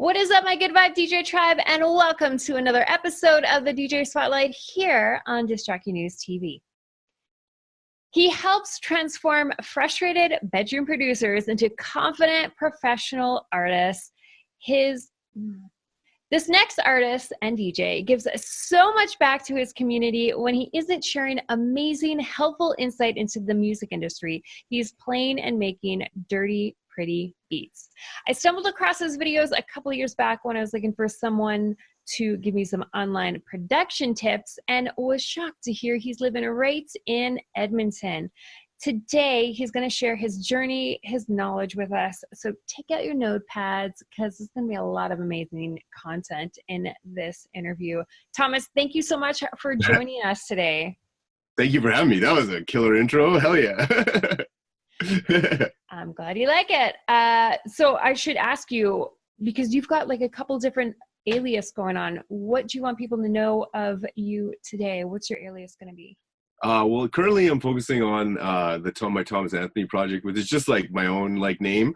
What is up, my good vibe DJ tribe, and welcome to another episode of the DJ Spotlight here on DJNTV. He helps transform frustrated bedroom producers into confident professional artists. This next artist and DJ gives so much back to his community when he isn't sharing amazing, helpful insight into the music industry. He's playing and making dirty, pretty beats. I stumbled across his videos a couple of years back when I was looking for someone to give me some online production tips and was shocked to hear he's living right in Edmonton. Today, he's going to share his journey, his knowledge with us. So take out your notepads because there's going to be a lot of amazing content in this interview. Thomas, thank you so much for joining us today. Thank you for having me. That was a killer intro. Hell yeah. I'm glad you like it. So I should ask you, because you've got like a couple different alias going on, what do you want people to know of you today? What's your alias going to be? Well, currently I'm focusing on my Thomas Anthony project, which is just like my own like name,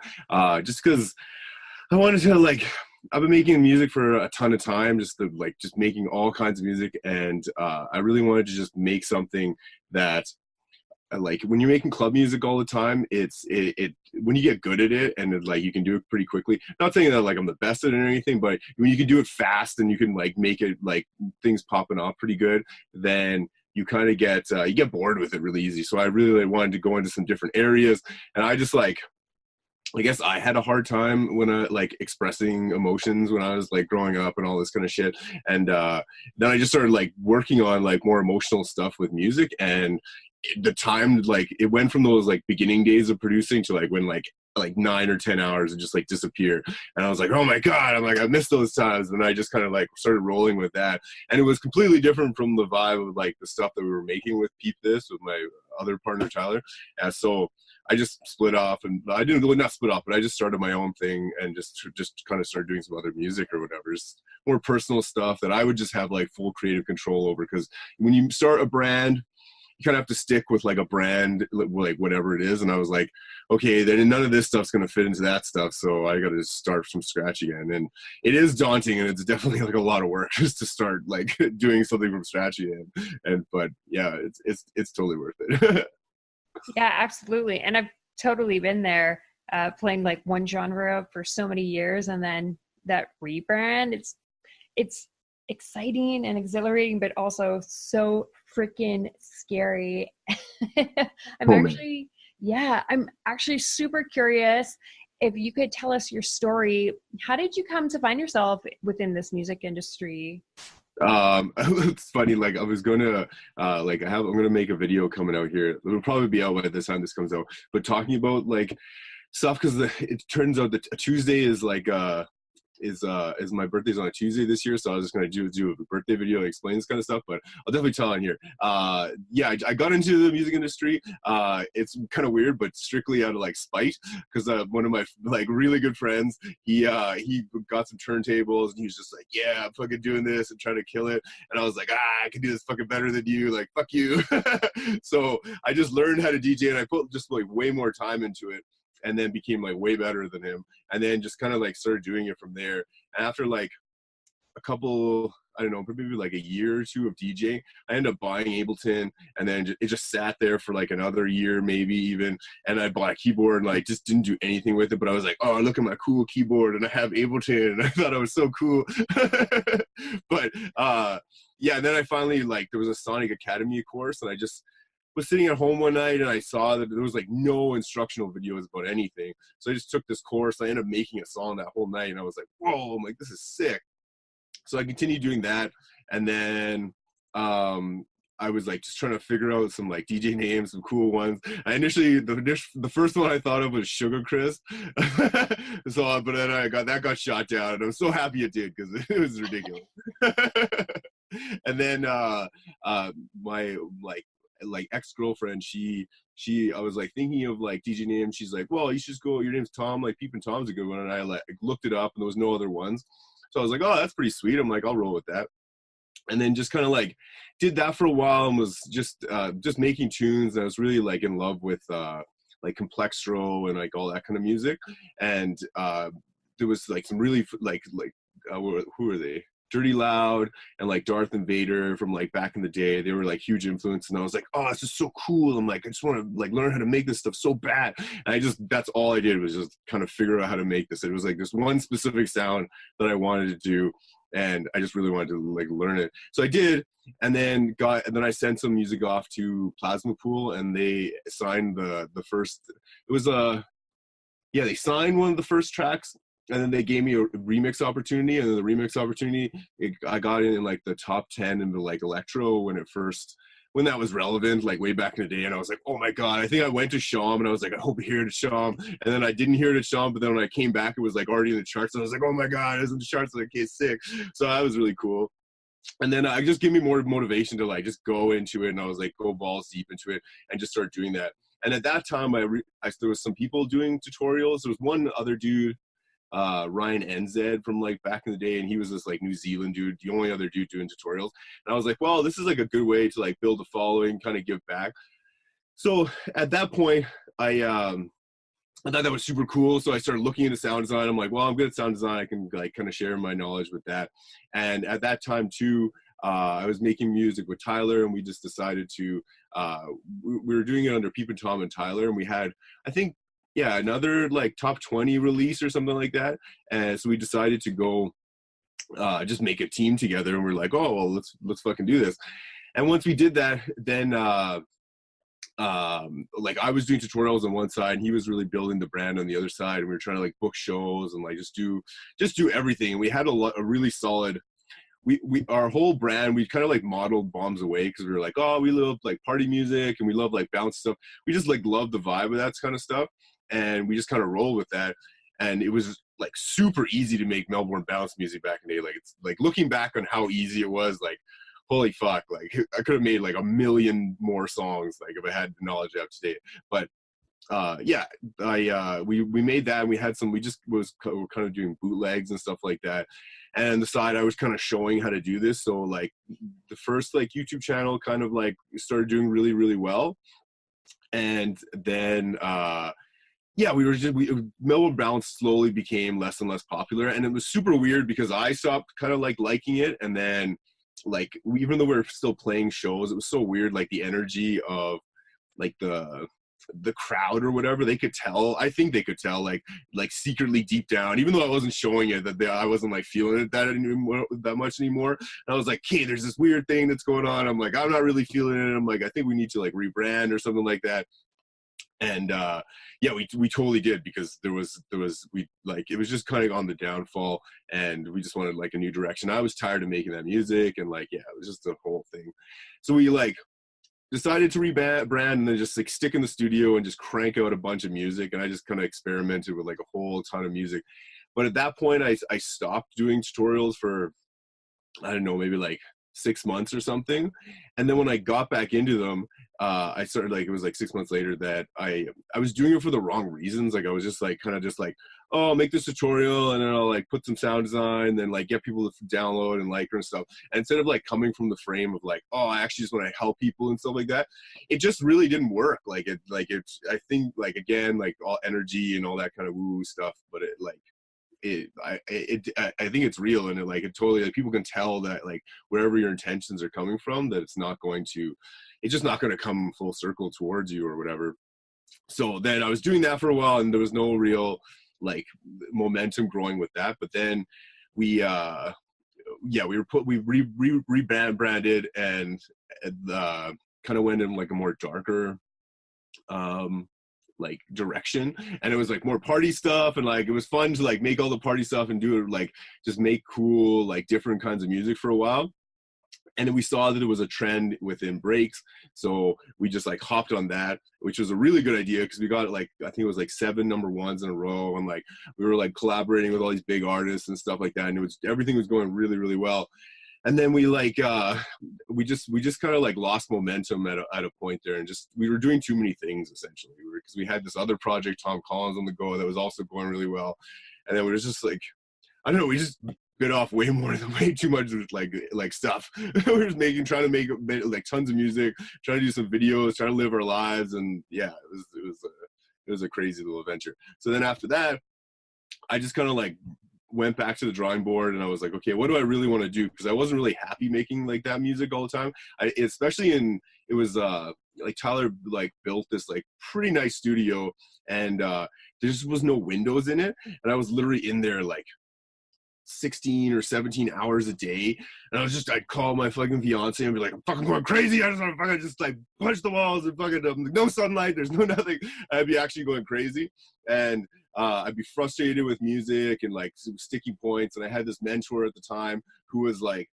just because I wanted to I've been making music for a ton of time, just making all kinds of music, and I really wanted to just make something that when you're making club music all the time, when you get good at it and you can do it pretty quickly. Not saying that I'm the best at it or anything, but when you can do it fast and you can make it things popping off pretty good, then you kind of get bored with it really easy. So I really wanted to go into some different areas, and I just I guess I had a hard time when I expressing emotions when I was growing up and all this kind of shit. And then I just started working on more emotional stuff with music, and the time it went from those beginning days of producing to when 9 or 10 hours and just disappear. And I was like, oh my God, I missed those times. And I just kind of started rolling with that. And it was completely different from the vibe of the stuff that we were making with Peep This with my other partner, Tyler. And so I just split off, and I didn't really not split off, but I just started my own thing and just kind of started doing some other music or whatever. Just more personal stuff that I would just have full creative control over. Because when you start a brand, you kind of have to stick with a brand, whatever it is. And I was like, okay, then none of this stuff's going to fit into that stuff. So I got to start from scratch again. And it is daunting, and it's definitely a lot of work just to start doing something from scratch again. But yeah, it's totally worth it. Yeah, absolutely. And I've totally been there, playing one genre for so many years. And then that rebrand, it's exciting and exhilarating, but also so freaking scary. I'm actually super curious if you could tell us your story. How did you come to find yourself within this music industry? It's funny, I was gonna I'm gonna make a video coming out here. It'll probably be out by the time this comes out, but talking about stuff, because it turns out that Tuesday is is my birthday's on a Tuesday this year, so I was just gonna do a birthday video to explain this kind of stuff, but I'll definitely tell on here. Yeah, I got into the music industry. It's kind of weird, but strictly out of spite, because one of my really good friends, he got some turntables, and he was just yeah, I'm fucking doing this and trying to kill it, and I was like, I can do this fucking better than you, fuck you. So I just learned how to DJ, and I put just way more time into it, and then became way better than him, and then just kind of started doing it from there. And after a couple, I don't know, maybe a year or two of DJing, I ended up buying Ableton, and then it just sat there for another year maybe even, and I bought a keyboard and just didn't do anything with it, but I was oh, look at my cool keyboard, and I have Ableton, and I thought I was so cool. But yeah, and then I finally there was a Sonic Academy course, and I just was sitting at home one night, and I saw that there was no instructional videos about anything. So I just took this course. I ended up making a song that whole night, and I was like, whoa, I'm this is sick. So I continued doing that, and then I was just trying to figure out some DJ names, some cool ones. I initially, the first one I thought of was Sugar Chris. So, but then that got shot down, and I'm so happy it did, because it was ridiculous. And then my ex-girlfriend, she I was thinking of DJ names. She's well, you should just go, your name's Tom, Peep and Tom's a good one. And I looked it up, and there was no other ones. So I was oh, that's pretty sweet. I'm I'll roll with that. And then just kind of did that for a while, and was just making tunes. And I was really in love with Complextro and all that kind of music. And there was like some really who are they? Dirty Loud and like Darth and Vader from like back in the day. They were like huge influence, and I was like, oh, this is so cool. I'm like, I just want to like learn how to make this stuff so bad. And that's all I did was just kind of figure out how to make this. It was like this one specific sound that I wanted to do, and I just really wanted to like learn it. So I did, and then I sent some music off to Plasma Pool, and they signed the first. It was they signed one of the first tracks. And then they gave me a remix opportunity, and then the remix opportunity, I got in like the top 10 into like electro when that was relevant, like way back in the day. And I was like, oh my God, I think I went to Sham, and I was like, I hope I hear it at Sham. And then I didn't hear it at Sham, but then when I came back, it was like already in the charts. And I was like, oh my God, it's in the charts. Like, okay, sick. So that was really cool. And then I just gave me more motivation to like just go into it. And I was like, go balls deep into it and just start doing that. And at that time, there was some people doing tutorials. There was one other dude, Ryan NZ from like back in the day, and he was this like New Zealand dude, the only other dude doing tutorials. And I was like, well, this is like a good way to like build a following, kind of give back. So at that point, I thought that was super cool. So I started looking into sound design. I'm like, well, I'm good at sound design. I can like kind of share my knowledge with that. And at that time too, I was making music with Tyler, and we just decided to, we were doing it under Peep and Tom and Tyler, and we had, I think, another like top 20 release or something like that. And so we decided to go just make a team together, and we're like, oh, well, let's fucking do this. And once we did that, then like I was doing tutorials on one side, and he was really building the brand on the other side, and we were trying to like book shows and like just do everything. And we had a really solid, our whole brand, we kind of like modeled Bombs Away, because we were like, oh, we love like party music, and we love like bounce stuff. We just like love the vibe of that kind of stuff, and we just kind of roll with that. And it was like super easy to make Melbourne bounce music back in the day. Like, it's like looking back on how easy it was, like holy fuck, like I could have made like a million more songs like if I had the knowledge up to date. But we made that, and we had some, we were kind of doing bootlegs and stuff like that. And on the side, I was kind of showing how to do this. So like the first like YouTube channel kind of like started doing really, really well. And then Melbourne Bounce slowly became less and less popular, and it was super weird because I stopped kind of like liking it, and then like even though we were still playing shows, it was so weird, like the energy of like the crowd or whatever. They could tell, I think they could tell like secretly deep down, even though I wasn't showing it, that I wasn't like feeling it that much anymore. And I was like, hey, there's this weird thing that's going on. I'm like, I'm not really feeling it. I'm like, I think we need to like rebrand or something like that. And we totally did, because it was just kind of on the downfall, and we just wanted like a new direction. I was tired of making that music, and like, it was just the whole thing. So we like decided to rebrand, and then just like stick in the studio and just crank out a bunch of music. And I just kind of experimented with like a whole ton of music. But at that point, I stopped doing tutorials for, I don't know, maybe like 6 months or something. And then when I got back into them, I started like, it was like 6 months later that I was doing it for the wrong reasons. Like I was just like, kind of just like, oh, I'll make this tutorial, and then I'll like put some sound design, then like get people to download and like her and stuff. And instead of like coming from the frame of like, oh, I actually just want to help people and stuff like that, it just really didn't work. I think like, again, like all energy and all that kind of woo stuff, but I think it's real, and it totally, like, people can tell that like wherever your intentions are coming from, that it's just not going to come full circle towards you or whatever. So then I was doing that for a while, and there was no real like momentum growing with that. But then we rebranded and kind of went in like a more darker like direction, and it was like more party stuff, and like it was fun to like make all the party stuff and do it, like just make cool like different kinds of music for a while. And then we saw that it was a trend within breaks, so we just like hopped on that, which was a really good idea, because we got like, I think it was like 7 number ones in a row, and like we were like collaborating with all these big artists and stuff like that, and everything was going really, really well. And then we like we just kind of like lost momentum at a point there, and just we were doing too many things essentially, because we had this other project, Tom Collins, on the go that was also going really well. And then we were just like, I don't know, we just bit off way too much like stuff. We were just trying to make like tons of music, trying to do some videos, trying to live our lives, and yeah, it was a crazy little adventure. So then after that, I just kind of like went back to the drawing board, and I was like, okay, what do I really want to do? Because I wasn't really happy making like that music all the time. It was like Tyler like built this like pretty nice studio, and there just was no windows in it, and I was literally in there like 16 or 17 hours a day, and I'd call my fucking fiance and be like, I'm fucking going crazy. I just want to fucking just like punch the walls and fucking no sunlight, there's no nothing. I'd be actually going crazy, and I'd be frustrated with music and like some sticky points. And I had this mentor at the time who was like,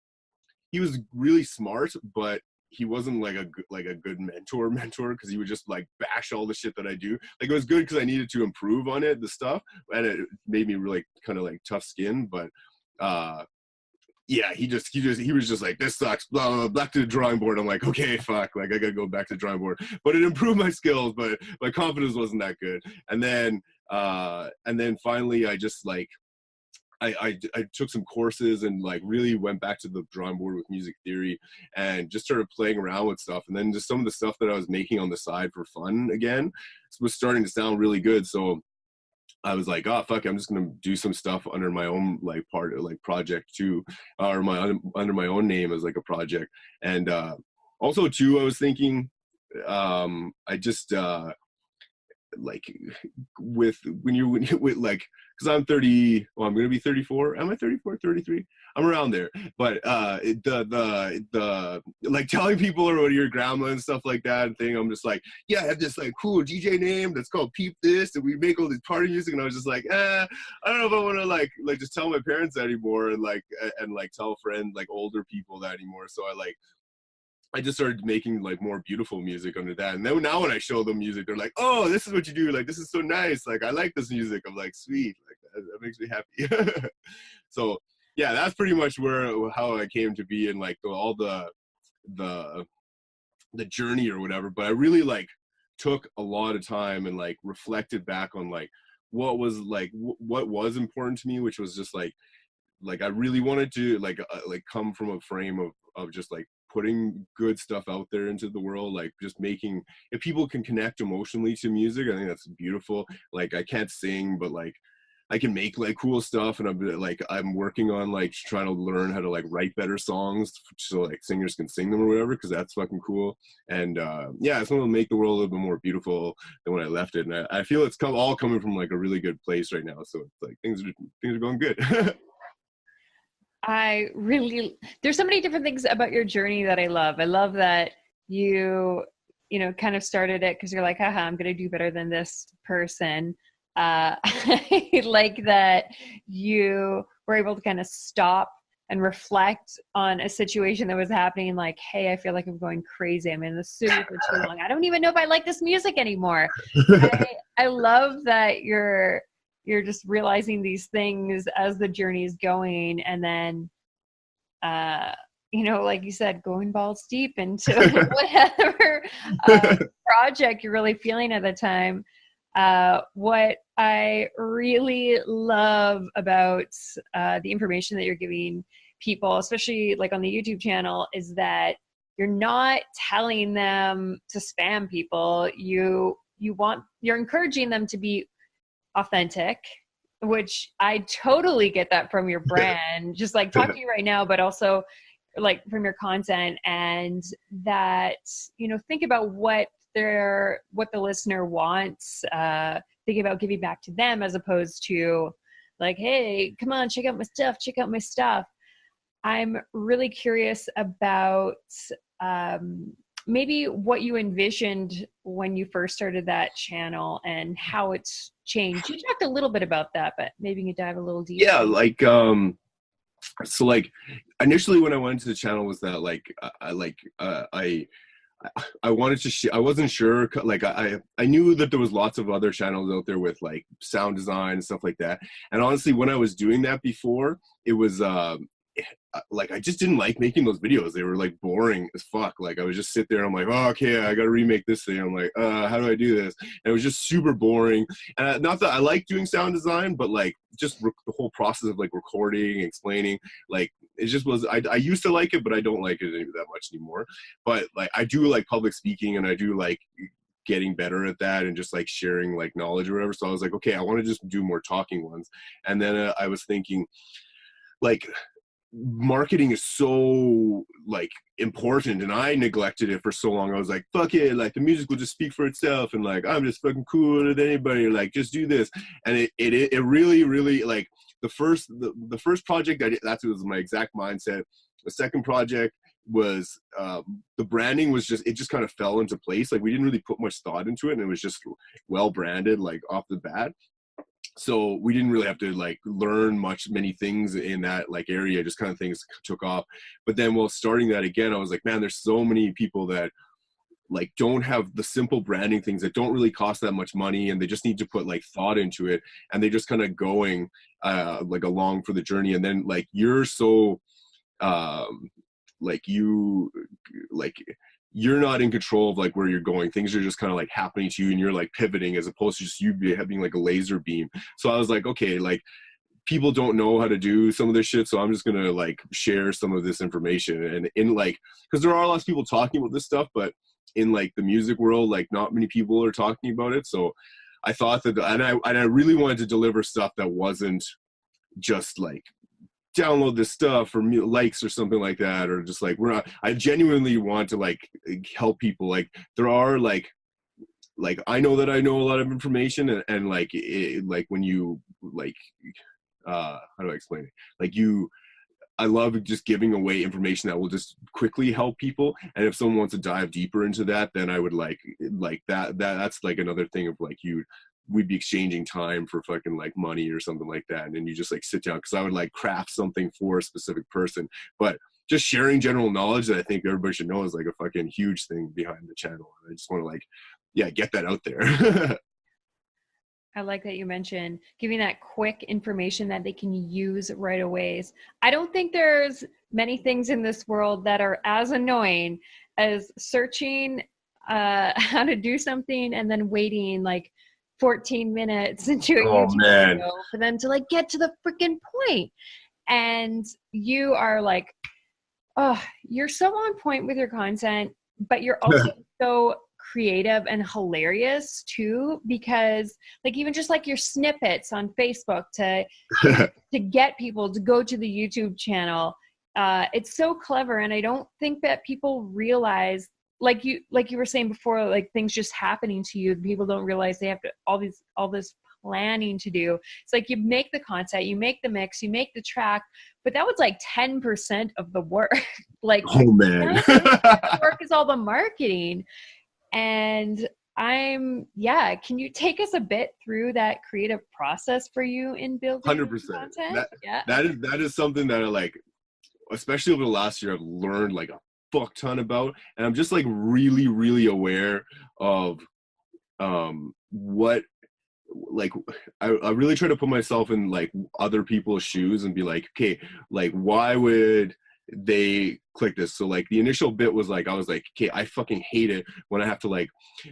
he was really smart, but he wasn't like a good mentor because he would just like bash all the shit that I do. Like, it was good because I needed to improve on the stuff, and it made me really kind of like tough skin. But yeah, he was just like, this sucks, blah, blah, blah, back to the drawing board. I'm like, okay, fuck, like I gotta go back to the drawing board. But it improved my skills, but my confidence wasn't that good. And then finally I just like I took some courses and like really went back to the drawing board with music theory and just started playing around with stuff. And then just some of the stuff that I was making on the side for fun again was starting to sound really good. So I was like, oh fuck, I'm just gonna do some stuff under my own like project too, or under my own name as like a project. And also too, I was thinking, I just like with like, because I'm 30, well, I'm gonna be 34. Am I 34, 33? I'm around there. But the like telling people about your grandma and stuff like that and thing, I'm just like, yeah, I have this like cool DJ name that's called Peep This, and we make all this party music. And I was just like, I don't know if I want to like just tell my parents that anymore, and like tell friends, like older people, that anymore. So I just started making like more beautiful music under that. And then now when I show them music, they're like, oh, this is what you do. Like, this is so nice. Like, I like this music. I'm like, sweet. Like, that makes me happy. So yeah, that's pretty much how I came to be in like all the journey or whatever. But I really like took a lot of time and like reflected back on like what was important to me, which was just like I really wanted to like come from a frame of just like putting good stuff out there into the world, like just making, if people can connect emotionally to music, I think that's beautiful. Like, I can't sing, but like I can make like cool stuff, and I'm working on like trying to learn how to like write better songs so like singers can sing them or whatever, because that's fucking cool. And yeah, it's gonna make the world a little bit more beautiful than when I left it. And I feel it's all coming from like a really good place right now, so it's like things are going good. There's so many different things about your journey that I love. I love that you kind of started it because you're like, haha, I'm going to do better than this person. I like that you were able to kind of stop and reflect on a situation that was happening. Like, hey, I feel like I'm going crazy. I'm in the studio for too long. I don't even know if I like this music anymore. I love that you're just realizing these things as the journey is going, and then like you said, going balls deep into whatever project you're really feeling at the time. What I really love about the information that you're giving people, especially like on the YouTube channel, is that you're not telling them to spam people. You're encouraging them to be authentic, which I totally get that from your brand, just like talking to you right now, but also like from your content, and that, think about what the listener wants, think about giving back to them, as opposed to like, hey, come on, check out my stuff. I'm really curious about maybe what you envisioned when you first started that channel and how it's changed. You talked a little bit about that, but maybe you can dive a little deeper. Yeah, like so like initially when I went to the channel was that like I wanted to I wasn't sure, like I knew that there was lots of other channels out there with like sound design and stuff like that, and honestly when I was doing that before, it was like I just didn't like making those videos. They were like boring as fuck. Like I would just sit there and I'm like, oh, okay, I gotta remake this thing. I'm like, how do I do this? And it was just super boring. And not that I like doing sound design, but like just the whole process of like recording, explaining, like it just was, I used to like it, but I don't like it that much anymore. But like I do like public speaking, and I do like getting better at that and just like sharing like knowledge or whatever. So I was like, okay, I want to just do more talking ones. And then I was thinking, like, marketing is so like important, and I neglected it for so long. I was like, fuck it, like the music will just speak for itself, and like I'm just fucking cooler than anybody, like just do this. And it really like the first project I did, that was my exact mindset. The second project was the branding was just, it just kind of fell into place. Like we didn't really put much thought into it, and it was just well branded like off the bat. So we didn't really have to like learn many things in that like area, just kind of things took off. But then while starting that again, I was like, man, there's so many people that like don't have the simple branding things that don't really cost that much money, and they just need to put like thought into it, and they just kind of going like along for the journey. And then like you're so like you're not in control of like where you're going. Things are just kind of like happening to you, and you're like pivoting as opposed to just you having like a laser beam. So I was like, okay, like people don't know how to do some of this shit, so I'm just gonna like share some of this information. And in like, because there are lots of people talking about this stuff, but in like the music world, like not many people are talking about it. So I thought that, and I really wanted to deliver stuff that wasn't just like download this stuff for likes or something like that, or just like I genuinely want to like help people. Like there are like I know that I know a lot of information, and like like when you like how do I explain it, like I love just giving away information that will just quickly help people. And if someone wants to dive deeper into that, then I would like that's like another thing of like we'd be exchanging time for fucking like money or something like that. And then you just like sit down, because I would like craft something for a specific person. But just sharing general knowledge that I think everybody should know is like a fucking huge thing behind the channel. I just want to like, yeah, get that out there. I like that you mentioned giving that quick information that they can use right away. I don't think there's many things in this world that are as annoying as searching how to do something and then waiting like 14 minutes into a YouTube video for them to like get to the freaking point. And you are like, oh, you're so on point with your content, but you're also so creative and hilarious too, because like even just like your snippets on Facebook to get people to go to the YouTube channel, it's so clever. And I don't think that people realize, like you were saying before, like things just happening to you, people don't realize they have to all this planning to do. It's like you make the content, you make the mix, you make the track, but that was like 10% of the work. Like, oh man, the work is all the marketing. And can you take us a bit through that creative process for you in building 100%. content? That is something that I like, especially over the last year, I've learned like a fuck ton about, and I'm just like really, really aware of what, like I really try to put myself in like other people's shoes and be like, okay, like why would they click this? So like the initial bit was like, I was like, okay, I fucking hate it when I have to like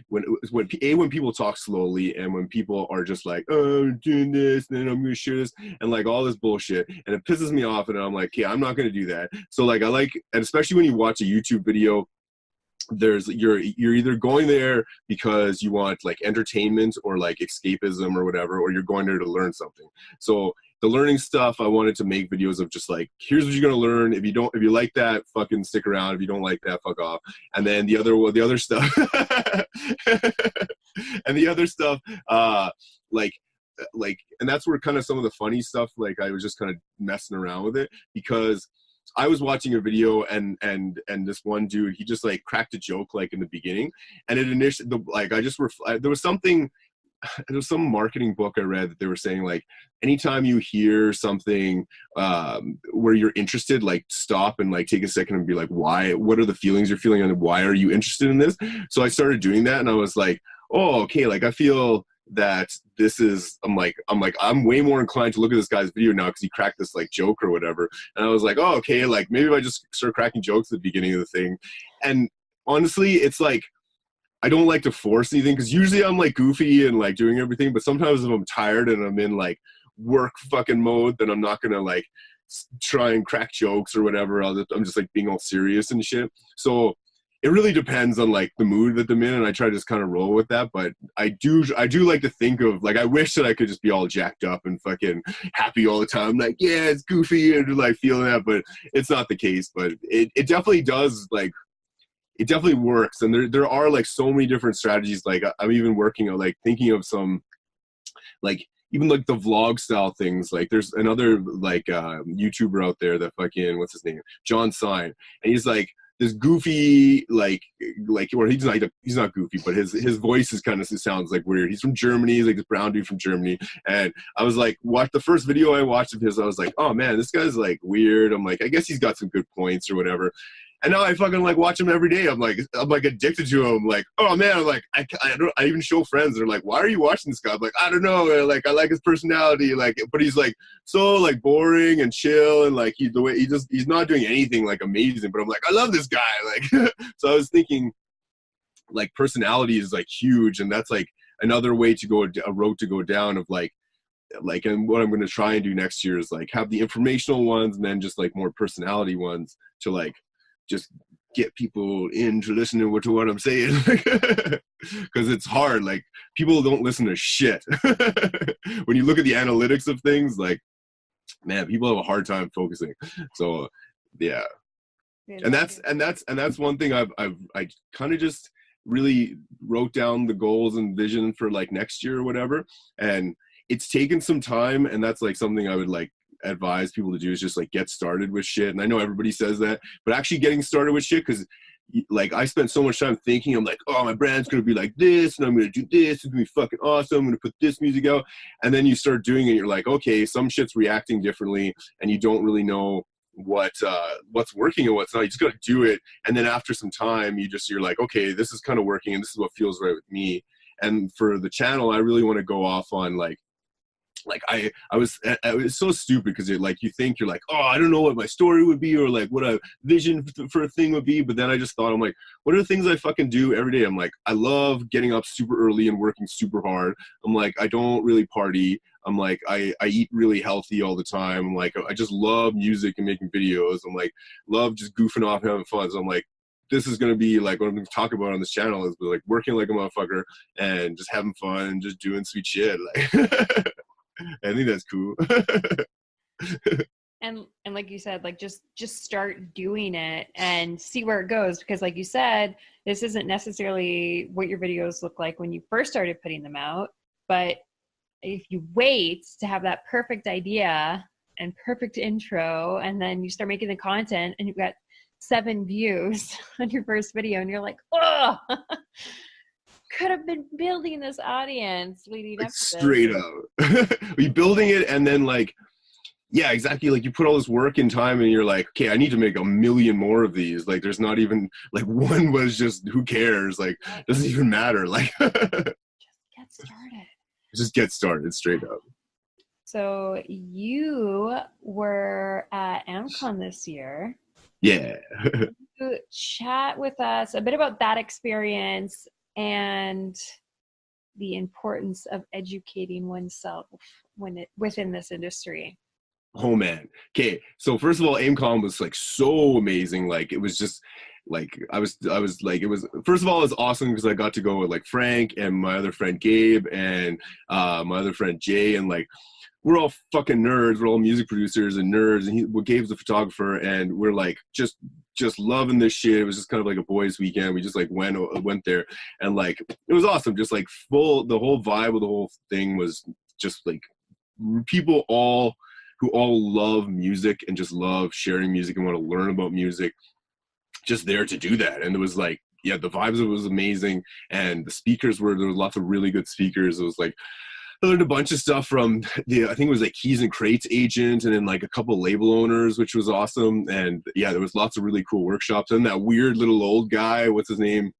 when people talk slowly, and when people are just like, oh, I'm doing this, and then I'm gonna share this, and like all this bullshit, and it pisses me off, and I'm like, okay, I'm not gonna do that. So like I like, and especially when you watch a YouTube video, you're either going there because you want like entertainment or like escapism or whatever, or you're going there to learn something. So the learning stuff, I wanted to make videos of just like, here's what you're gonna learn. If you like that, fucking stick around. If you don't like that, fuck off. And then the other stuff and the other stuff, like, and that's where kind of some of the funny stuff, like I was just kind of messing around with it, because I was watching a video and this one dude, he just like cracked a joke like in the beginning, and it initially like there was some marketing book I read that they were saying like, anytime you hear something where you're interested, like stop and like take a second and be like, why? What are the feelings you're feeling, and why are you interested in this? So I started doing that, and I was like, oh, okay, like I feel that this is, I'm way more inclined to look at this guy's video now because he cracked this like joke or whatever. And I was like, oh, okay, like maybe if I just start cracking jokes at the beginning of the thing. And honestly, it's like, I don't like to force anything, because usually I'm like goofy and like doing everything, but sometimes if I'm tired and I'm in like work fucking mode, then I'm not gonna like try and crack jokes or whatever. I'm just like being all serious and shit. So it really depends on like the mood that I'm in, and I try to just kind of roll with that. But I do like to think of like, I wish that I could just be all jacked up and fucking happy all the time, like, yeah, it's goofy and like feeling that, but it's not the case. But it definitely does, like, it definitely works. And there are like so many different strategies. Like I'm even working on like thinking of some, like, even like the vlog style things. Like there's another like YouTuber out there that fucking, what's his name, John Sign, and he's like this goofy, like, or he's not goofy, but his voice is kind of, sounds like weird. He's from Germany. He's like this brown dude from Germany. And I was like, the first video I watched of his, I was like, oh man, this guy's like weird. I'm like, I guess he's got some good points or whatever. And now I fucking like watch him every day. I'm like addicted to him. Like, oh man, I'm like, I even show friends. They're like, why are you watching this guy? I'm like, I don't know. Like, I like his personality. Like, but he's like so like boring and chill, and like he's not doing anything like amazing. But I'm like, I love this guy. Like, so I was thinking, like, personality is like huge, and that's like another way to go, a road to go down of like, and what I'm going to try and do next year is like have the informational ones and then just like more personality ones to like just get people in to listen to what I'm saying. Because it's hard. Like, people don't listen to shit. When you look at the analytics of things, like, man, people have a hard time focusing. So yeah. And that's one thing I kind of just really wrote down the goals and vision for like next year or whatever. And it's taken some time, and that's like something I would like advise people to do, is just like get started with shit. And I know everybody says that, but actually getting started with shit, because like I spent so much time thinking, I'm like, oh, my brand's gonna be like this, and I'm gonna do this, it's gonna be fucking awesome, I'm gonna put this music out. And then you start doing it, you're like, okay, some shit's reacting differently, and you don't really know what's working and what's not. You just gotta do it. And then after some time, you're like, okay, this is kind of working, and this is what feels right with me. And for the channel, I really want to go off on like I was so stupid, because like you think, you're like, oh, I don't know what my story would be, or like what a vision for a thing would be. But then I just thought, I'm like, what are the things I fucking do every day? I'm like, I love getting up super early and working super hard. I'm like, I don't really party. I'm like, I eat really healthy all the time. I'm like, I just love music and making videos. I'm like, love just goofing off and having fun. So I'm like, this is going to be like what I'm going to talk about on this channel, is like working like a motherfucker and just having fun and just doing sweet shit. Like, I think that's cool. and like you said, like just start doing it and see where it goes, because like you said, this isn't necessarily what your videos look like when you first started putting them out. But if you wait to have that perfect idea and perfect intro, and then you start making the content and you've got 7 views on your first video, and you're like, oh, could have been building this audience leading up to this. Straight up. We building it, and then like, yeah, exactly. Like you put all this work and time, and you're like, okay, I need to make 1 million more of these. Like there's not even like one was just, who cares? Like, doesn't even matter. Like, just get started straight up. So you were at AmCon this year. Yeah. You chat with us a bit about that experience and the importance of educating oneself within this industry. Oh man. Okay. So first of all, AimCon was like so amazing. Like it was just like, I was like, it was, first of all, it was awesome because I got to go with like Frank and my other friend Gabe and my other friend Jay, and like, we're all fucking nerds. We're all music producers and nerds. And Gabe's a photographer, and we're like, just loving this shit. It was just kind of like a boys' weekend. We just like went there, and like, it was awesome. Just like the whole vibe of the whole thing was just like people who all love music and just love sharing music and want to learn about music, just there to do that. And it was like, yeah, the vibes of it was amazing. And the speakers there were lots of really good speakers. It was like, I learned a bunch of stuff from I think it was like Keys and Crates agent, and then like a couple label owners, which was awesome. And yeah, there was lots of really cool workshops. And that weird little old guy, what's his name?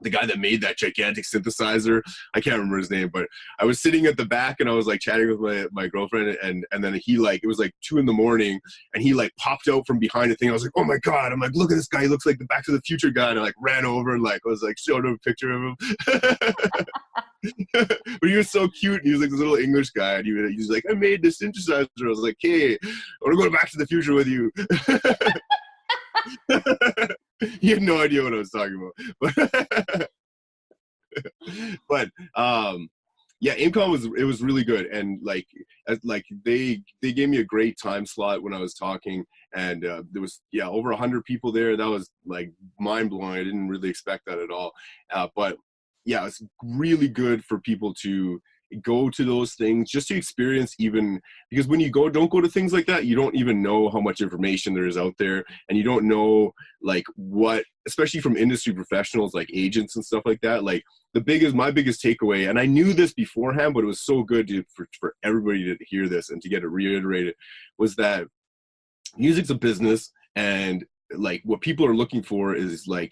The guy that made that gigantic synthesizer, I can't remember his name, but I was sitting at the back and I was like chatting with my girlfriend, and then he like, it was like 2 a.m, and he like popped out from behind the thing. I was like, oh my God. I'm like, look at this guy. He looks like the Back to the Future guy. And I like ran over and like, I was like, showed him a picture of him. But he was so cute. He was like this little English guy, and he was like, I made this synthesizer. I was like, hey, I want to go to Back to the Future with you. You had no idea what I was talking about. But yeah, Aimcon was really good, and like they gave me a great time slot when I was talking, and there was over 100 people there. That was like mind blowing. I didn't really expect that at all. But yeah, it's really good for people to go to those things just to experience, even because when you don't go to things like that, you don't even know how much information there is out there, and you don't know like what, especially from industry professionals like agents and stuff like that. Like my biggest takeaway, and I knew this beforehand, but it was so good for everybody to hear this and to get it reiterated, was that music's a business, and like what people are looking for is like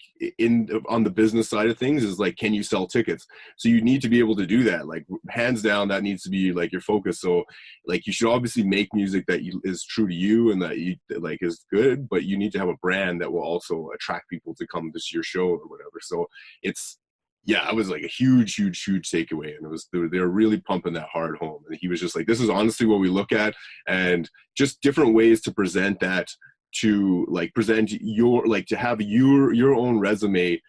on the business side of things is like, can you sell tickets? So you need to be able to do that. Like hands down, that needs to be like your focus. So like you should obviously make music that is true to you and that you like is good, but you need to have a brand that will also attract people to come to your show or whatever. So it's, yeah, it was like a huge takeaway, and it was they were really pumping that hard home. And he was just like, this is honestly what we look at, and just different ways to present that, to like present your, like to have your own resume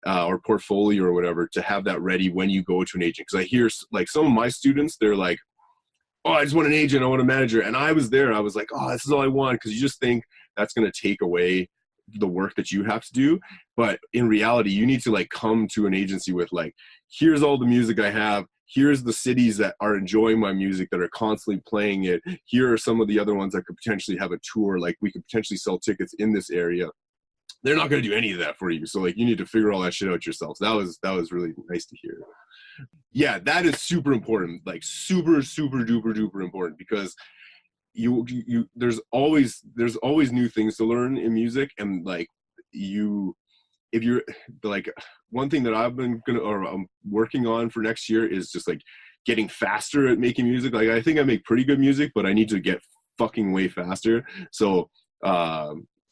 or portfolio or whatever, to have that ready when you go to an agent. Because I hear like some of my students, they're like, oh, I just want an agent, I want a manager. And I was there, I was like, oh, this is all I want, because you just think that's going to take away the work that you have to do. But in reality, you need to like come to an agency with like, here's all the music I have, here's the cities that are enjoying my music, that are constantly playing it, here are some of the other ones that could potentially have a tour, like we could potentially sell tickets in this area. They're not going to do any of that for you, so like you need to figure all that shit out yourself. That was really nice to hear. Yeah, that is super important, like super duper important, because you there's always new things to learn in music. And like if you're like, one thing that I'm working on for next year is just like getting faster at making music. Like I think I make pretty good music, but I need to get fucking way faster. So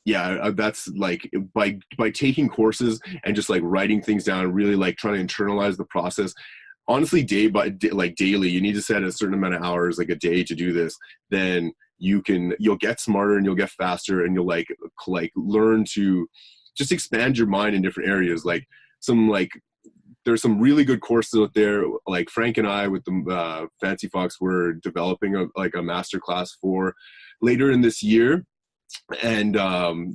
yeah, that's like by taking courses and just like writing things down, really like trying to internalize the process. Honestly, day by day, like daily, you need to set a certain amount of hours, like a day, to do this. Then you'll get smarter and you'll get faster, and you'll like learn to just expand your mind in different areas. Like there's some really good courses out there. Like Frank and I with the Fancy Fox, we're developing a master class for later in this year. And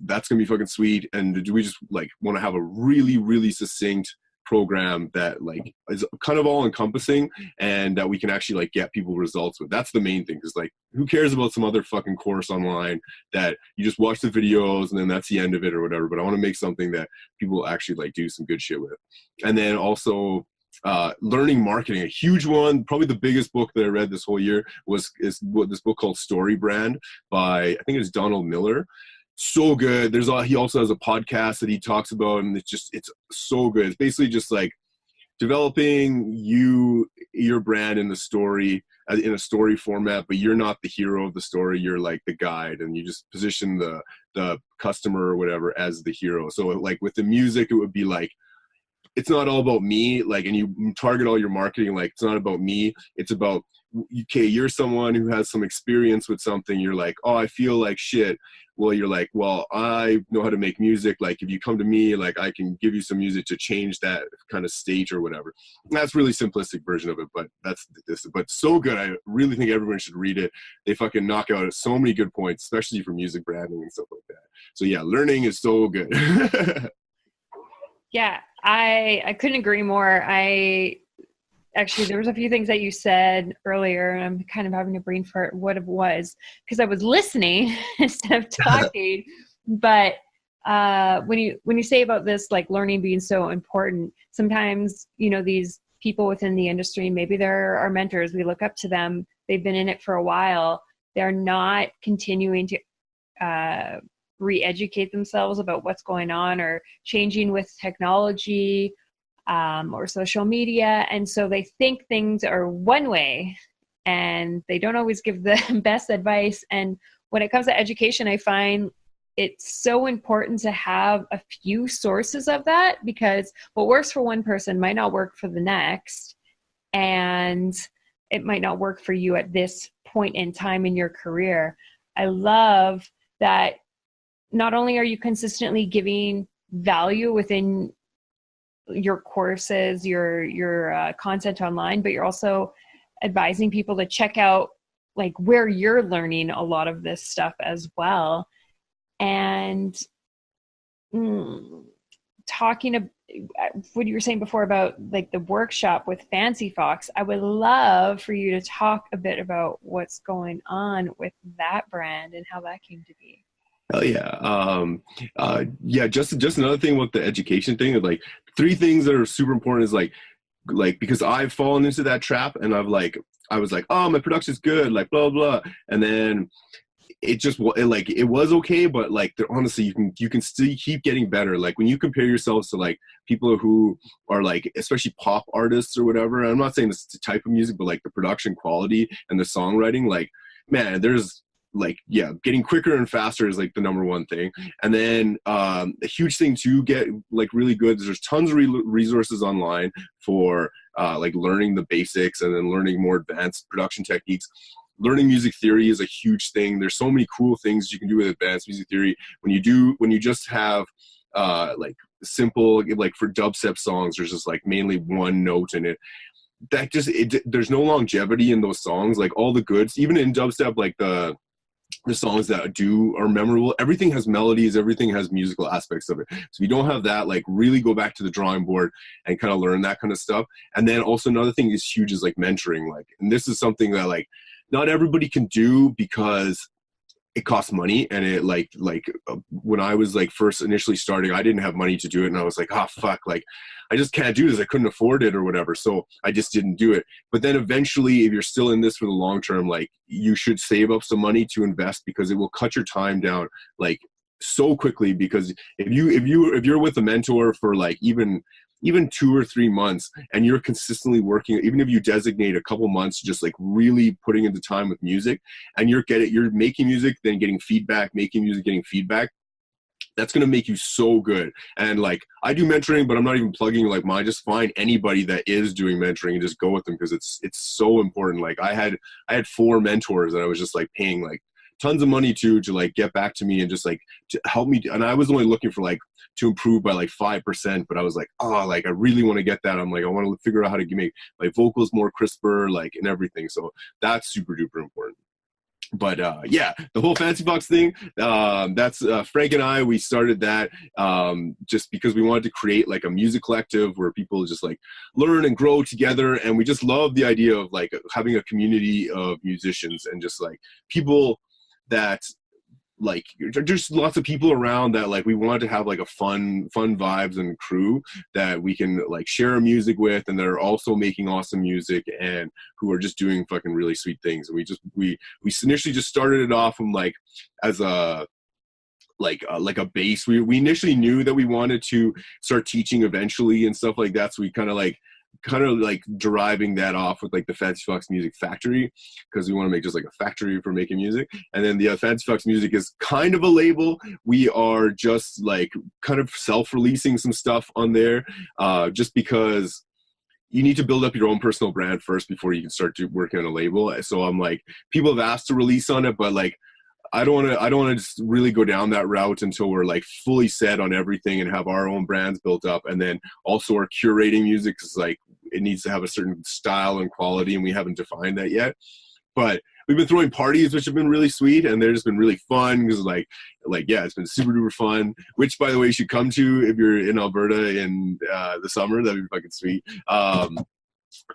that's gonna be fucking sweet. And we just like want to have a really succinct program that like is kind of all encompassing, and that we can actually like get people results with. That's the main thing, because like who cares about some other fucking course online that you just watch the videos and then that's the end of it or whatever. But I want to make something that people actually like do some good shit with. And then also learning marketing, a huge one. Probably the biggest book that I read this whole year is this book called Story Brand by, I think it's Donald Miller. So good. He also has a podcast that he talks about, and it's so good. It's basically just like developing your brand in the story, in a story format, but you're not the hero of the story. You're like the guide, and you just position the customer or whatever as the hero. So like with the music, it would be like, it's not all about me, like, and you target all your marketing like, it's not about me, it's about, okay, you're someone who has some experience with something, you're like, oh, I feel like shit. Well, you're like, well, I know how to make music. Like, if you come to me, like, I can give you some music to change that kind of state or whatever. And that's really simplistic version of it, but but so good. I really think everyone should read it. They fucking knock out so many good points, especially for music branding and stuff like that. So yeah, learning is so good. Yeah, I couldn't agree more. Actually, there was a few things that you said earlier, and I'm kind of having a brain fart what it was, because I was listening instead of talking. But when you say about this, like learning being so important, sometimes, these people within the industry, maybe they're our mentors, we look up to them, they've been in it for a while, they're not continuing to re-educate themselves about what's going on or changing with technology, or social media. And so they think things are one way, and they don't always give the best advice. And when it comes to education, I find it's so important to have a few sources of that, because what works for one person might not work for the next. And it might not work for you at this point in time in your career. I love that not only are you consistently giving value within your courses, your content online, but you're also advising people to check out like where you're learning a lot of this stuff as well. And talking about what you were saying before about like the workshop with Fancy Fox, I would love for you to talk a bit about what's going on with that brand and how that came to be. Hell yeah. Yeah, just another thing with the education thing, like 3 things that are super important is like because I've fallen into that trap, and I was like, oh, my production's good, like blah blah, and then it was okay, but like honestly you can still keep getting better. Like when you compare yourselves to like people who are like especially pop artists or whatever, I'm not saying this is the type of music, but like the production quality and the songwriting, like man, there's like, yeah, getting quicker and faster is like the number one thing. And then a huge thing to get like really good is there's tons of resources online for like learning the basics and then learning more advanced production techniques. Learning music theory is a huge thing. There's so many cool things you can do with advanced music theory. When you just have like simple, like for dubstep songs, there's just like mainly one note in it. There's no longevity in those songs. Like all the goods, even in dubstep, like the songs that are memorable, everything has melodies, everything has musical aspects of it. So if you don't have that, like really go back to the drawing board and kind of learn that kind of stuff. And then also another thing is huge is like mentoring. Like, and this is something that like not everybody can do because it costs money. And it when I was like first initially starting, I didn't have money to do it. And I was like, oh fuck, like I just can't do this. I couldn't afford it or whatever. So I just didn't do it. But then eventually, if you're still in this for the long term, like you should save up some money to invest, because it will cut your time down like so quickly. Because if you're with a mentor for like even 2 or 3 months and you're consistently working, even if you designate a couple months just like really putting into time with music, and you're making music, then getting feedback, making music, getting feedback, that's going to make you so good. And like I do mentoring, but I'm not even plugging like mine. Just find anybody that is doing mentoring and just go with them, because it's so important. Like I had 4 mentors that I was just like paying like tons of money to like get back to me and just like to help me. And I was only looking for like to improve by like 5%, but I was like, oh, like I really want to get that. I'm like, I want to figure out how to make my vocals more crisper, like, and everything. So that's super duper important. But yeah, the whole Fancy Fox thing, that's Frank and I, we started that just because we wanted to create like a music collective where people just like learn and grow together. And we just love the idea of like having a community of musicians and just like people that like there's lots of people around that like we wanted to have like a fun vibes and crew that we can like share our music with, and they're also making awesome music and who are just doing fucking really sweet things. And we initially just started it off from like as a like a base. We initially knew that we wanted to start teaching eventually and stuff like that, so we kind of like deriving that off with like the Fancy Fox Music Factory, because we want to make just like a factory for making music. And then the Fancy Fox Music is kind of a label. We are just like kind of self-releasing some stuff on there, just because you need to build up your own personal brand first before you can start working on a label. So I'm like, people have asked to release on it, but like I don't want to just really go down that route until we're like fully set on everything and have our own brands built up. And then also our curating music is like, it needs to have a certain style and quality, and we haven't defined that yet. But we've been throwing parties, which have been really sweet, and they've just been really fun, because like yeah, it's been super duper fun, which by the way you should come to if you're in Alberta in the summer. That'd be fucking sweet.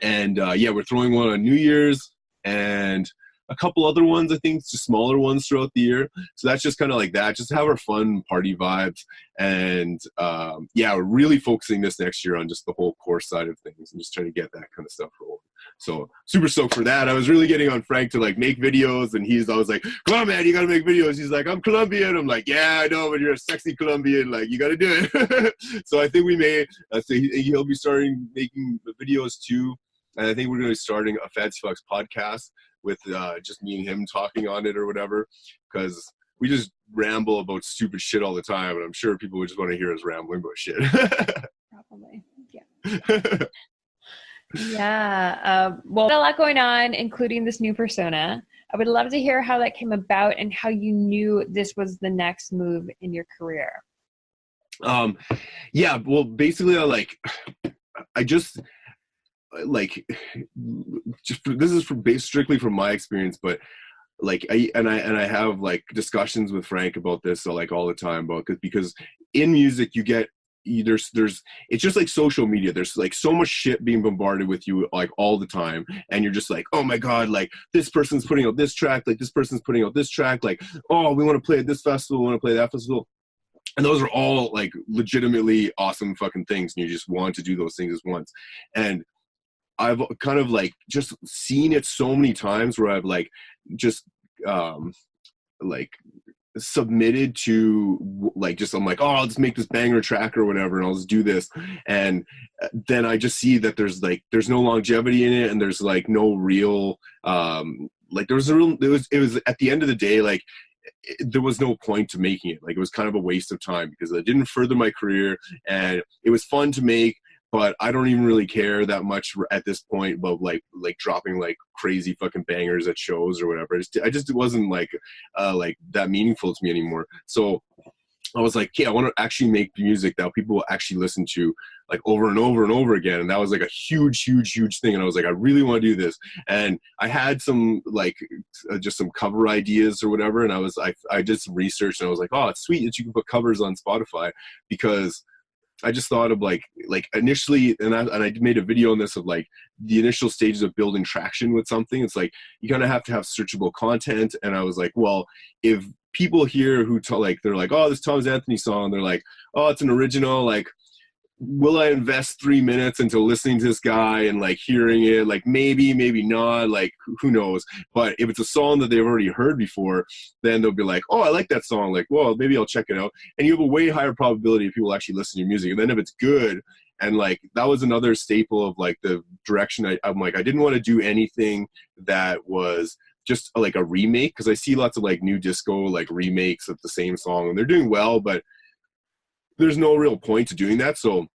Yeah, we're throwing one on New Year's and a couple other ones, I think, just smaller ones throughout the year. So that's just kind of like that, just have our fun party vibes. And yeah, we're really focusing this next year on just the whole course side of things and just trying to get that kind of stuff rolling. So super stoked for that. I was really getting on Frank to like make videos, and he's always like, come on man, you gotta make videos. He's like, I'm Colombian. I'm like, yeah, I know, but you're a sexy Colombian, like you gotta do it. So I think we may so he'll be starting making videos too. And I think we're gonna be starting a Fancy Fox podcast with just me and him talking on it or whatever, because we just ramble about stupid shit all the time, and I'm sure people would just want to hear us rambling about shit. Probably, yeah. Yeah, well, a lot going on, including this new persona. I would love to hear how that came about and how you knew this was the next move in your career. Um, yeah, well, basically, I just like, this is strictly from my experience, but like I have like discussions with Frank about this, so like all the time about, because in music you get, there's it's just like social media, there's like so much shit being bombarded with you like all the time, and you're just like, oh my god, like this person's putting out this track, like this person's putting out this track, like, oh, we want to play at this festival, we want to play that festival, and those are all like legitimately awesome fucking things, and you just want to do those things once. And I've kind of like just seen it so many times where I've like just like submitted to like, just I'm like, oh, I'll just make this banger track or whatever, and I'll just do this, and then I just see that there's no longevity in it, and there's like no real like it was at the end of the day, like there was no point to making it. Like it was kind of a waste of time because it didn't further my career, and it was fun to make, but I don't even really care that much at this point about like dropping like crazy fucking bangers at shows or whatever. It wasn't like that meaningful to me anymore. So I was like, okay, I want to actually make music that people will actually listen to like over and over and over again. And that was like a huge thing. And I was like, I really want to do this. And I had some like just some cover ideas or whatever. And I did some research, and I was like, oh, it's sweet that you can put covers on Spotify, because I just thought of like initially, and I made a video on this, of like the initial stages of building traction with something. It's like you kind of have to have searchable content. And I was like, well, if people here who they're like, oh, this Thomas Anthony song, they're like, oh, it's an original, like, will I invest 3 minutes into listening to this guy and like hearing it? Like maybe not, like who knows? But if it's a song that they've already heard before, then they'll be like, oh, I like that song, like, well, maybe I'll check it out. And you have a way higher probability of people actually listening to your music. And then if it's good, and like that was another staple of like the direction I'm like, I didn't want to do anything that was just like a remake, because I see lots of like new disco like remakes of the same song, and they're doing well, but there's no real point to doing that. So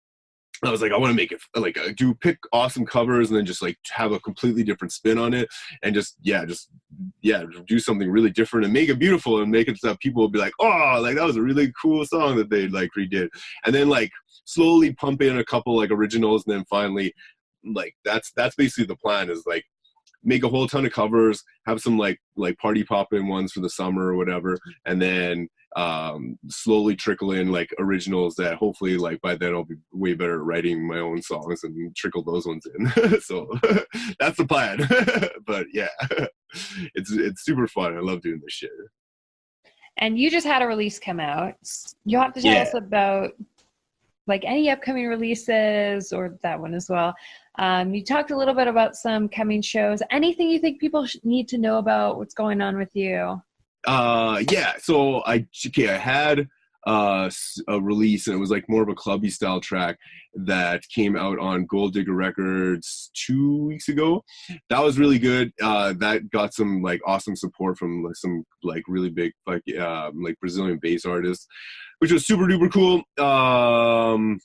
I was like, I want to make it like pick awesome covers, and then just like have a completely different spin on it, and just do something really different and make it beautiful, and make it so that people will be like, oh, like that was a really cool song that they like redid. And then like slowly pump in a couple like originals, and then finally like that's basically the plan, is like make a whole ton of covers, have some like party poppin' ones for the summer or whatever, and then slowly trickle in like originals that hopefully like by then I'll be way better at writing my own songs and trickle those ones in. So that's the plan. But yeah, it's super fun. I love doing this shit. And you just had a release come out. You'll have to tell us about like any upcoming releases, or that one as well. You talked a little bit about some coming shows. Anything you think people need to know about what's going on with you? So I had a release, and it was like more of a clubby style track that came out on Gold Digger Records 2 weeks ago. That was really good. That got some like awesome support from like some like really big like Brazilian bass artists, which was super duper cool. That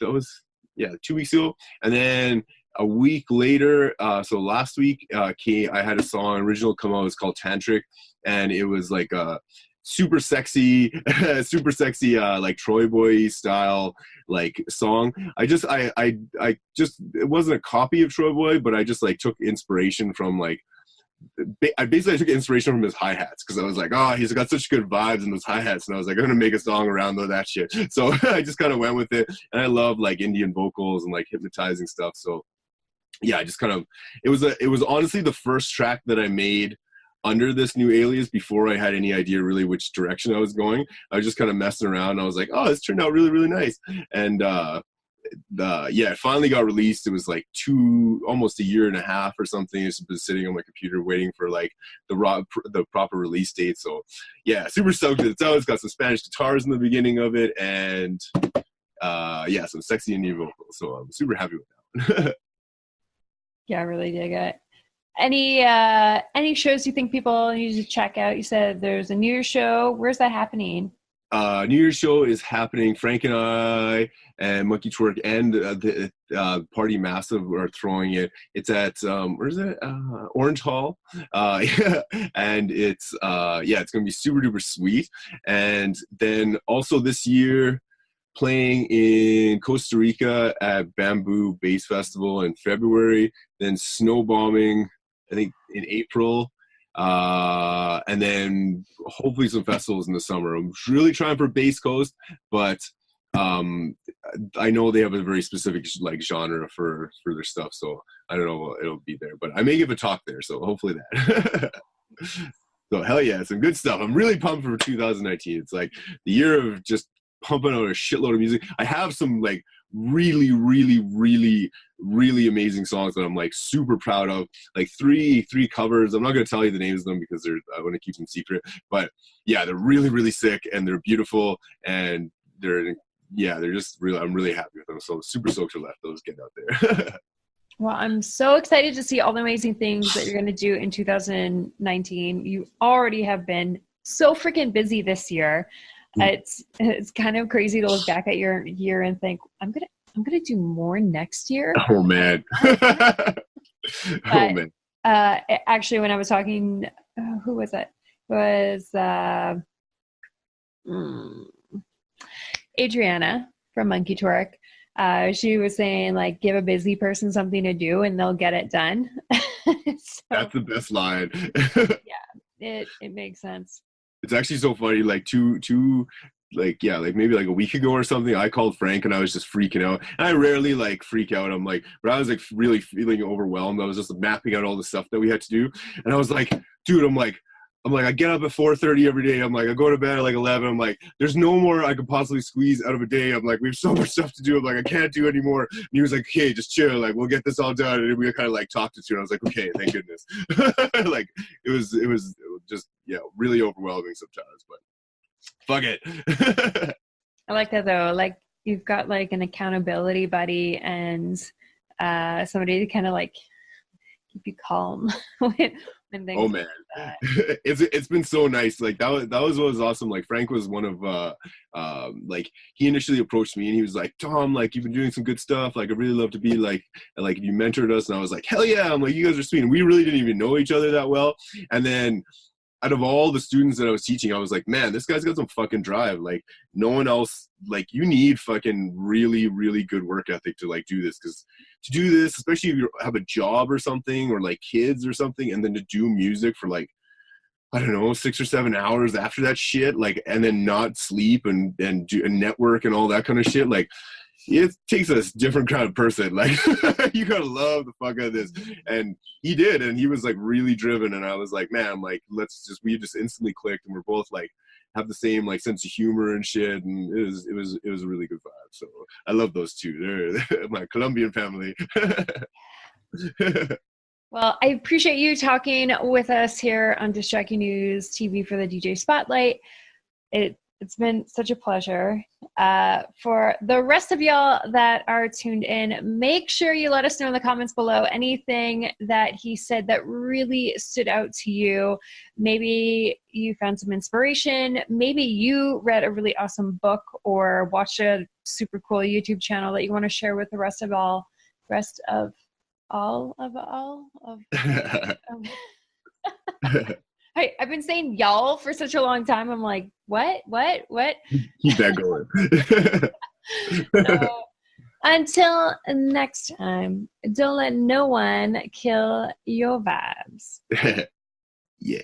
was 2 weeks ago. And then a week later, so last week, I had a song original come out. It's called Tantric, and it was like a super sexy, like Troy Boy style like song. I just it wasn't a copy of Troy Boy, but I just like took inspiration from like. I took inspiration from his hi-hats, because I was like, oh, he's got such good vibes in those hi-hats, and I was like, I'm gonna make a song around that shit. So I just kind of went with it, and I love like Indian vocals and like hypnotizing stuff. So yeah, I just kind of, it was honestly the first track that I made under this new alias before I had any idea really which direction I was going. I was just kind of messing around, and I was like, oh, this turned out really, really nice. And it finally got released. It was like almost a year and a half or something. It's been sitting on my computer waiting for like the proper release date. So yeah, super stoked. It's got some Spanish guitars in the beginning of it, and some sexy Indian vocals. So I'm super happy with that. Yeah, I really dig it. Any shows you think people need to check out? You said there's a New Year's show. Where's that happening? New Year's show is happening. Frank and I and Monkey Twerk and the Party Massive are throwing it. It's at where is it? Orange Hall. And it's it's gonna be super duper sweet. And then also this year, playing in Costa Rica at Bamboo Bass Festival in February, then snow bombing, I think in April, and then hopefully some festivals in the summer. I'm really trying for Bass Coast, but I know they have a very specific like genre for their stuff, so I don't know if it'll be there, but I may give a talk there, so hopefully that. So hell yeah, some good stuff. I'm really pumped for 2019. It's like the year of just pumping out a shitload of music. I have some like really amazing songs that I'm like super proud of, like three covers. I'm not going to tell you the names of them because I want to keep them secret, but yeah, they're really sick and they're beautiful and they're just really, I'm really happy with them. So super stoked to let those get out there. Well, I'm so excited to see all the amazing things that you're going to do in 2019. You already have been so freaking busy this year. It's kind of crazy to look back at your year and think, I'm gonna do more next year. Oh man. Actually, when I was talking, who was it? It was Adriana from Monkey Twerk. She was saying like, give a busy person something to do and they'll get it done. So, that's the best line. Yeah, it makes sense. It's actually so funny, like maybe like a week ago or something, I called Frank and I was just freaking out. And I rarely like freak out. But I was like really feeling overwhelmed. I was just mapping out all the stuff that we had to do. And I was like, dude, I'm like, I get up at 4:30 every day. I'm like, I go to bed at like 11. I'm like, there's no more I could possibly squeeze out of a day. I'm like, we have so much stuff to do. I'm like, I can't do anymore. And he was like, okay, just chill. Like, we'll get this all done. And we kind of like talked it through. And I was like, okay, thank goodness. Like, it was just, really overwhelming sometimes, but fuck it. I like that though. Like, you've got like an accountability buddy and somebody to kind of like keep you calm when things. Oh man, it's been so nice. Like that was what was awesome. Like Frank was one of like he initially approached me and he was like, Tom, like you've been doing some good stuff. Like I'd really love to be like you mentored us. And I was like, hell yeah. I'm like, you guys are sweet. And we really didn't even know each other that well. And then out of all the students that I was teaching, I was like, man, this guy's got some fucking drive. Like no one else, like you need fucking really good work ethic to like do this. Cause to do this, especially if you have a job or something or like kids or something, and then to do music for like, I don't know, 6 or 7 hours after that shit, like, and then not sleep and do a network and all that kind of shit. Like it takes a different kind of person. Like you gotta love the fuck out of this. And he did, and he was like really driven. And I was like, man, like we just instantly clicked, and we're both like have the same like sense of humor and shit. And it was a really good vibe. So I love those two. They're my Colombian family. Well, I appreciate you talking with us here on Distracting News TV for the DJ Spotlight. It's been such a pleasure. For the rest of y'all that are tuned in, make sure you let us know in the comments below anything that he said that really stood out to you. Maybe you found some inspiration. Maybe you read a really awesome book or watched a super cool YouTube channel that you want to share with the rest of I've been saying y'all for such a long time. I'm like, what? Keep that going. So, until next time, don't let no one kill your vibes. Yeah.